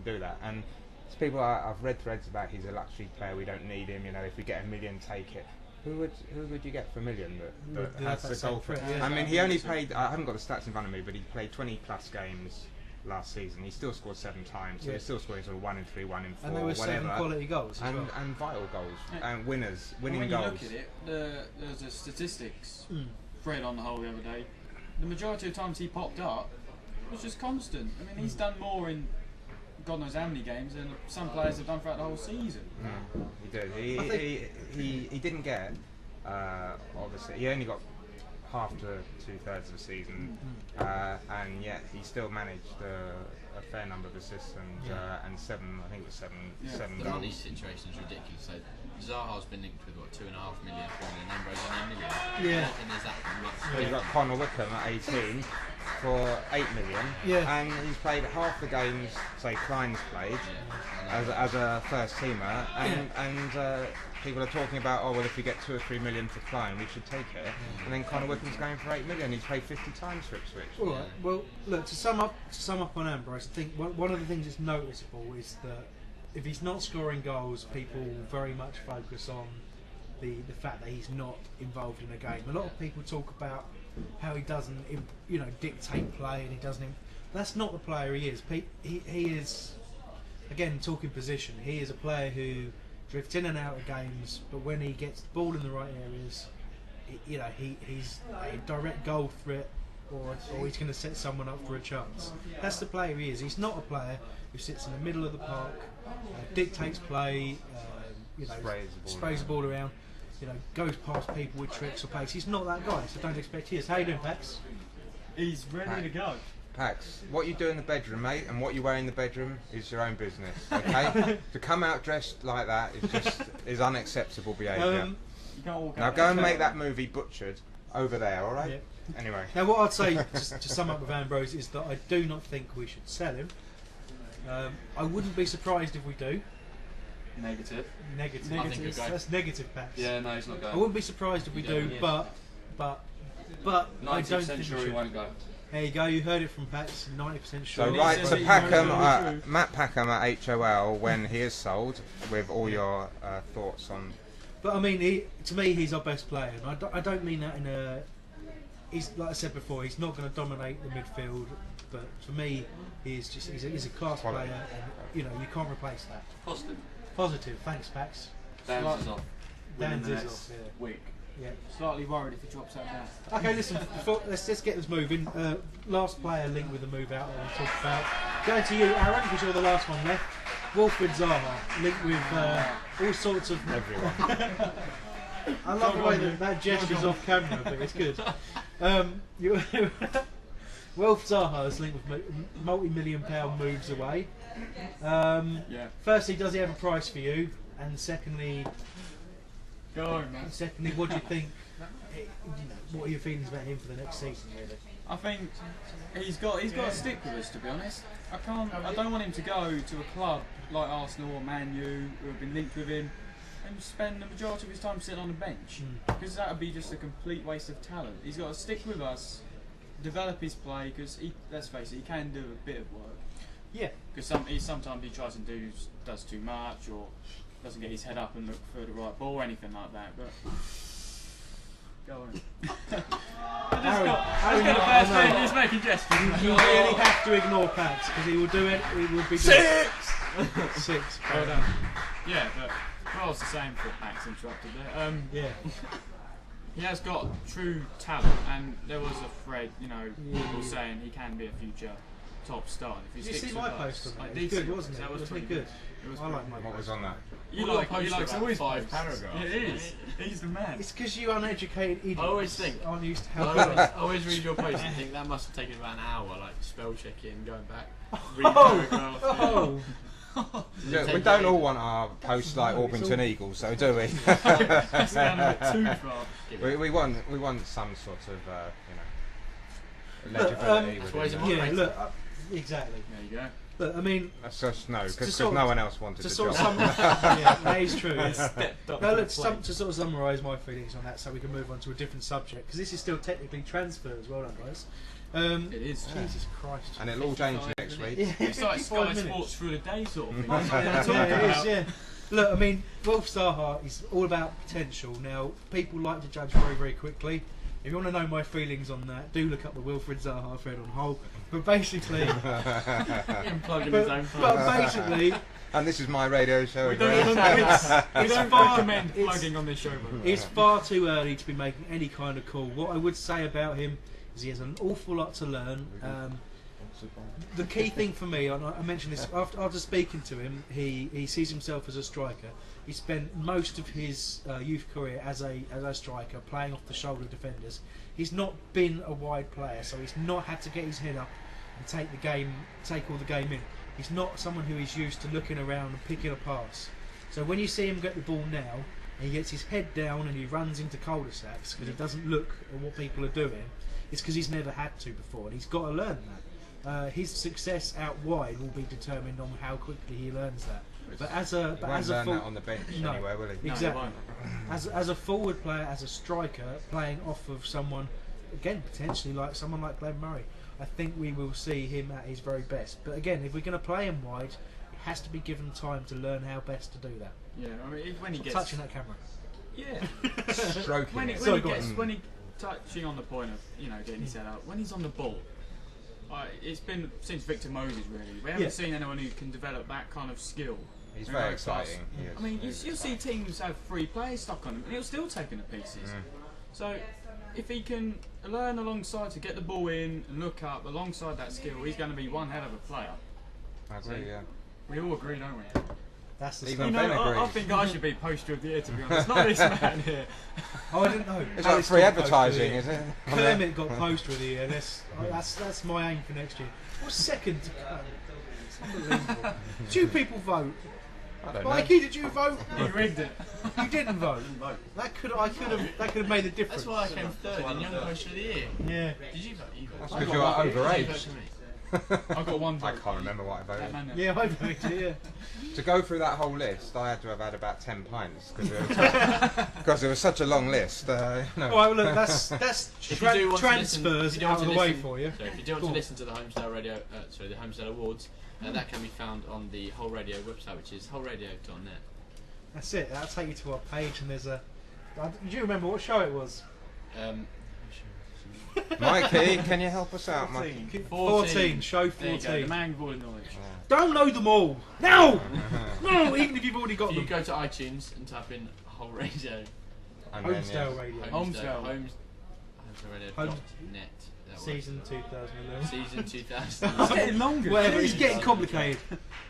do that. And people I've read threads about he's a luxury player. We don't need him. You know, if we get $1 million, take it. Who would you get for $1 million that has the goal threat? I mean, he only played. I haven't got the stats in front of me, but he played 20 plus games last season. He still scored 7 times, so he's still scoring sort of 1 in 3, 1 in 4, and there were whatever. 7 quality goals as well. And vital goals and winning goals. When you look at it, there's a statistics thread on the whole the other day. The majority of times he popped up was just constant. I mean, he's done more in God knows how many games than some players have done throughout the whole season. He did. He didn't get. Obviously, he only got half to 2/3 of the season, and yet he still managed a fair number of assists and 7. I think it was 7 The goals. money situation is ridiculous. So Zaha's been linked with what, 2.5 million, 4 million, Embro's only $1 million. Yeah. And there's that much. So you've got Connor Wickham at 18 for 8 million, and he's played half the games, say Klein's played, as a first teamer, and people are talking about, oh well, if we get 2 or 3 million for Klein, we should take it, and then Connor Wickham's going for 8 million. He's played 50 times for Ipswich. All right. Well, look, to sum up on Ambrose, I think one of the things that's noticeable is that if he's not scoring goals, people very much focus on the fact that he's not involved in a game. A lot of people talk about how he doesn't, dictate play, and he doesn't. That's not the player he is. He is, again, talking position. He is a player who drifts in and out of games, but when he gets the ball in the right areas, he's a direct goal threat, or he's going to set someone up for a chance. That's the player he is. He's not a player who sits in the middle of the park, dictates play, sprays the ball around, goes past people with tricks or pace. He's not that guy, so don't expect he is. How you doing, Pax? He's ready to go. Pax, what you do in the bedroom, mate, and what you wear in the bedroom is your own business, okay? To come out dressed like that is unacceptable behaviour. Now go and make that movie Butchered over there, alright? Yeah. Anyway. Now what I'd say, just to sum up with Ambrose, is that I do not think we should sell him. I wouldn't be surprised if we do. Negative. That's negative, Pax. Yeah, no, he's not going. I wouldn't be surprised if we do, but I don't think sure we he should. won't go. There you go, you heard it from Pax, 90% sure. So right to Packham, Matt Packham at HOL when he is sold, with all your thoughts on. But I mean, to me, he's our best player, and I don't mean that in a. He's, like I said before, he's not going to dominate the midfield, but for me, he's a class player, and you can't replace that. Positive. Thanks, Pax. Dan's is off. Dan's is off. Week. Yeah. Slightly worried if he drops out now. Okay, listen. Let's just get this moving. Last player linked with the move out that we'll talk about. Going to you, Aaron, because you're the last one left. Wilfred Zaha linked with all sorts of. Everyone. I love the way that gesture's off camera, but it's good. Wilf Zaha is linked with multi-million-pound moves away. Firstly, does he have a price for you? And secondly, go on, man. Secondly, what do you think? What are your feelings about him for the next season? Really, I think he's got to stick with us. To be honest, I don't want him to go to a club like Arsenal or Man U who have been linked with him and spend the majority of his time sitting on the bench, because that would be just a complete waste of talent. He's got to stick with us, develop his play, because let's face it, he can do a bit of work. Yeah. Because sometimes he tries and does too much, or doesn't get his head up and look for the right ball or anything like that. But go on. I just got a first name. He's making gestures. You really have to ignore Pax because he will do it. He will be 6. 6. Well done. Yeah, but I was the same for Pax interrupted there. Yeah. He has got true talent, and there was a thread, people saying he can be a future top star. If he Did you see my post on that? It was good, wasn't it? That was pretty good. I like my post. What was on that? You like always 5 paragraphs. It is. He's the man. It's because you uneducated idiots aren't used to how I always read your post and think that must have taken about an hour, like spell checking, going back, reading paragraphs. Yeah, we don't all want our posts like Orpington Eagles, so do we? That's going a bit too far. we want some sort of legibility. Exactly. There you go. But I mean, that's just because no one else wanted to sort of job. Yeah, that is true. Now look, to sort of summarise my feelings on that, so we can move on to a different subject, because this is still technically transfer as well, guys. It is. Jesus Christ. And it'll all change next week. Yeah, It's like 55 Sky minutes. Sports through the day sort of thing. Yeah, it is, yeah. Look, I mean, Wolf Zaha is all about potential. Now, people like to judge very, very quickly. If you want to know my feelings on that, do look up the Wilfred Zaha thread on Hull. But basically, but basically, and this is my radio show. We don't recommend plugging on this show. It's far too early to be making any kind of call. What I would say about him is he has an awful lot to learn. The key thing for me, and I mentioned this after speaking to him, he sees himself as a striker. He spent most of his youth career as a striker, playing off the shoulder defenders. He's not been a wide player, so he's not had to get his head up and take all the game in. He's not someone who is used to looking around and picking a pass. So when you see him get the ball now, and he gets his head down and he runs into cul-de-sacs because he doesn't look at what people are doing, it's because he's never had to before, and he's got to learn that. His success out wide will be determined on how quickly he learns that. But as a that on the bench anywhere, will he? Exactly. As a forward player, as a striker, playing off of someone, again potentially like someone like Glenn Murray, I think we will see him at his very best. But again, if we're going to play him wide, he has to be given time to learn how best to do that. Yeah, I mean, when he gets touching that camera. Yeah. Stroking. When he touching on the point of getting his head out, when he's on the ball. It's been since Victor Moses really. We haven't seen anyone who can develop that kind of skill. He's very exciting. I mean, you'll see teams have 3 players stuck on him, and he'll still take him to pieces. So, if he can learn alongside to get the ball in and look up alongside that skill, he's going to be one hell of a player. I agree. Yeah. We all agree, don't we? That's the Even stuff. Ben agrees. I think I should be poster of the year, to be honest. Not this man here. Oh, I didn't know. It's like free advertising, is it? Kermit got poster of the year. That's my aim for next year. What's second to come? It's unbelievable. 2 people vote. I don't know. Mikey, did you vote? He rigged it. You didn't vote. That could have made a difference. That's why I came third in Young Poster of the Year. Yeah. Did you vote? You That's voted. because you're Did you vote overage. for me? I got 1 vote. I can't remember what I voted. Yeah, I voted. Yeah. To go through that whole list, I had to have had about 10 pints because it was such a long list. All right, well, look, that's If you do want to listen- transfers if you do out want of to the way listen- for you. So if you do want to listen to the Holmesdale Radio, the Holmesdale Awards, that can be found on the Whole Radio website, which is wholeradio.net. That's it. That'll take you to our page, and there's a. Do you remember what show it was? Mikey, can you help us out, Mikey? 14. Show There you go, 14. the man with all the knowledge. Don't know them all. No, no. Even if you've already got If you them. go to iTunes and type in Whole Radio, And then, Holmesdale Radio. Holmesdale. Holmesdale.net. Season 2011. Season It's 2000. getting longer. Whatever. It's getting complicated.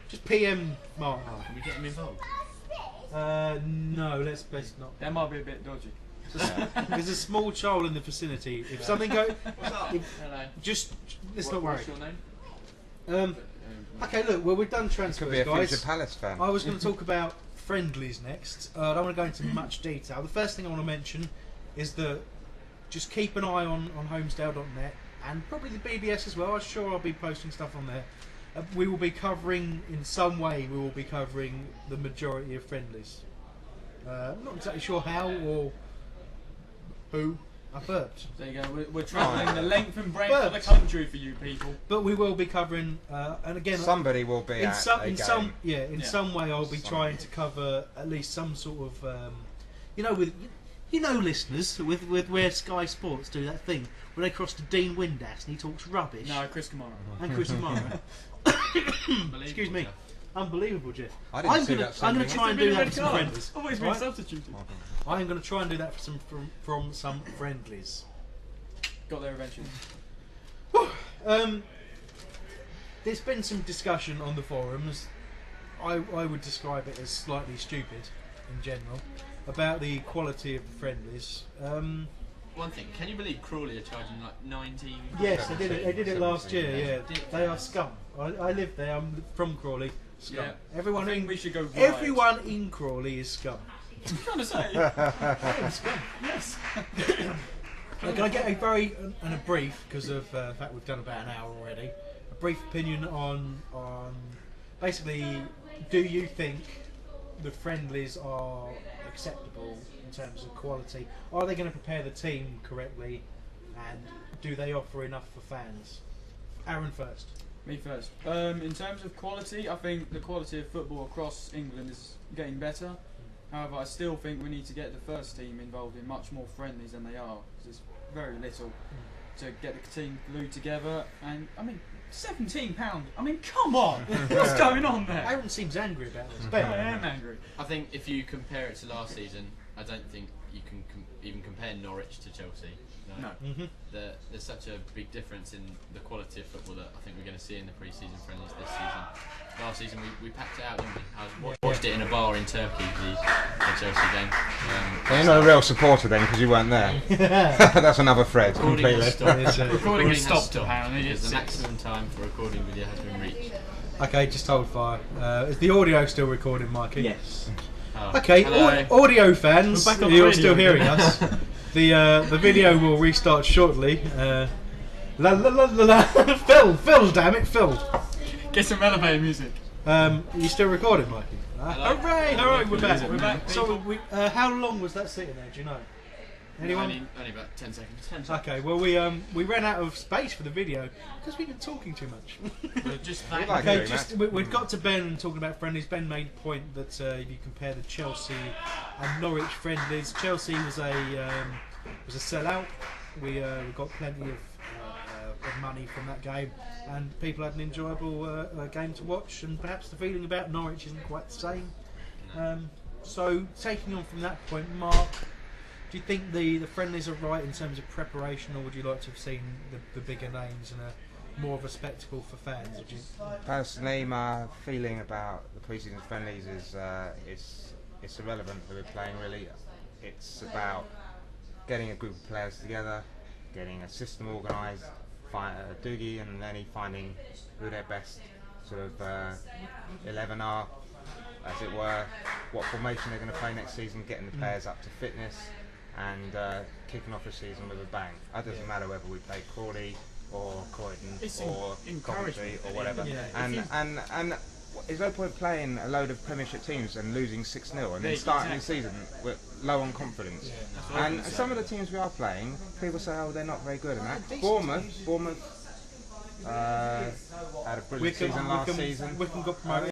Just PM Mark. Can we get him involved? No. Let's best not. That might be a bit dodgy. There's a small child in the vicinity. If something goes, Hello. just let's not worry. What's your name? Okay, look. Well, we've done Could transfers, be a guys. future Palace fan. I was going to talk about friendlies next. I don't want to go into much detail. The first thing I want to mention is that just keep an eye on Holmesdale.net and probably the BBS as well. I'm sure I'll be posting stuff on there. We will be covering, in some way, we will be covering the majority of friendlies. I'm not exactly sure how or who. I burped. There you go. We're travelling the length and breadth of the But- country for you people. But we will be covering, and again, Somebody will be in at some, a in game. some, yeah, in Yeah. some way, I'll be Some. trying to cover at least some sort of, listeners, with where Sky Sports do that thing when they cross to Dean Windass and he talks rubbish. No, Chris Kamara. And Chris Amara. Excuse me. Unbelievable, Jeff. I didn't see gonna, that I'm going sending. to try and do that for some friendlies. Always been Right? substituted. I'm going to try and do that for from some friendlies. Got there eventually. There's been some discussion on the forums. I would describe it as slightly stupid in general about the quality of the friendlies. One thing, can you believe Crawley are charging like 19? Yes, they did it. They did it last 17, year. Yeah, they are scum. I live there. I'm from Crawley. Scum. Yeah. Everyone I think in we should go riot. everyone in Crawley is scum. What are you trying to say? Yeah, scum. Yes. Now, can I get a very and a brief, because of the fact we've done about an hour already, a brief opinion on basically, do you think the friendlies are acceptable in terms of quality? Are they going to prepare the team correctly? And do they offer enough for fans? Aaron first. Me first. In terms of quality, I think the quality of football across England is getting better. However, I still think we need to get the first team involved in much more friendlies than they are, because there's very little to get the team glued together. And I mean, £17. I mean, come on, what's going on there? Aaron seems angry about this. I am angry. I think if you compare it to last season, I don't think you can even compare Norwich to Chelsea. No. There's such a big difference in the quality of football that I think we're going to see in the pre-season friendlies this season. Last season we packed it out, didn't we? I watched it in a bar in Turkey, the Chelsea game. Well, you're not a real supporter then because you weren't there. That's another thread. Recording has stopped. Recording has has stopped apparently. because the maximum time for recording video has been reached. Okay, just hold fire. Is the audio still recording, Mikey? Yes. Oh, Okay, hello. audio fans, We're back on the you're radio still hearing again. us. The video will restart shortly. La la la la la. Phil, damn it, Phil. Get some elevator music. You still recording, Mikey? Hello. Hooray, we're back. We're back, So, how long was that sitting there? Do you know? Anyone? Only about 10 seconds. Okay, well we ran out of space for the video because we've been talking too much. Just We that. like Okay, doing just that. we've got to Ben talking about friendlies. Ben made the point that if you compare the Chelsea and Norwich friendlies, Chelsea was a sellout. We got plenty of money from that game, and people had an enjoyable game to watch. And perhaps the feeling about Norwich isn't quite the same. So taking on from that point, Mark, do you think the friendlies are right in terms of preparation, or would you like to have seen the bigger names and more of a spectacle for fans? Would you? Personally, my feeling about the pre-season friendlies is it's irrelevant who we're playing really. It's about getting a group of players together, getting a system organised, Doogie and Lenny finding who their best sort of 11 are, as it were, what formation they're going to play next season, getting the players up to fitness, and kicking off the season with a bang. It doesn't matter whether we play Crawley or Croydon It's or Coventry or whatever. Yeah, And there's no point playing a load of Premiership teams and losing 6-0 and then Yeah, starting the exactly. season with low on confidence. And some of the teams we are playing, people say, oh, they're not very good. And that Bournemouth had a brilliant season last season. Wickham got promoted.